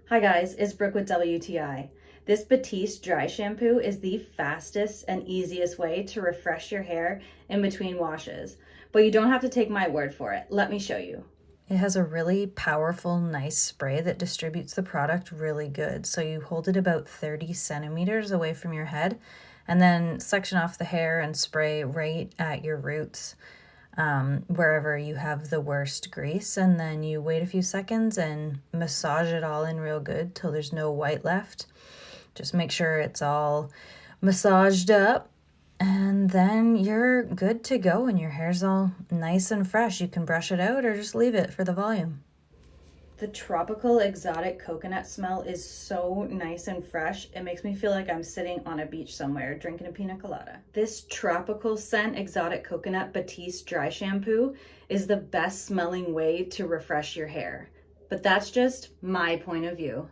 Hi guys, it's Brooke with WTI. This Batiste dry shampoo is the fastest and easiest way to refresh your hair in between washes. But you don't have to take my word for it. Let me show you. It has a really powerful, nice spray that distributes the product really good. So you hold it about 30 centimeters away from your head and then section off the hair and spray right at your roots. Wherever you have the worst grease, and then you wait a few seconds and massage it all in real good till there's no white left. Just make sure it's all massaged up, and then you're good to go and your hair's all nice and fresh. You can brush it out or just leave it for the volume. The tropical exotic coconut smell is so nice and fresh. It makes me feel like I'm sitting on a beach somewhere drinking a pina colada. This tropical scent exotic coconut Batiste dry shampoo is the best smelling way to refresh your hair. But that's just my point of view.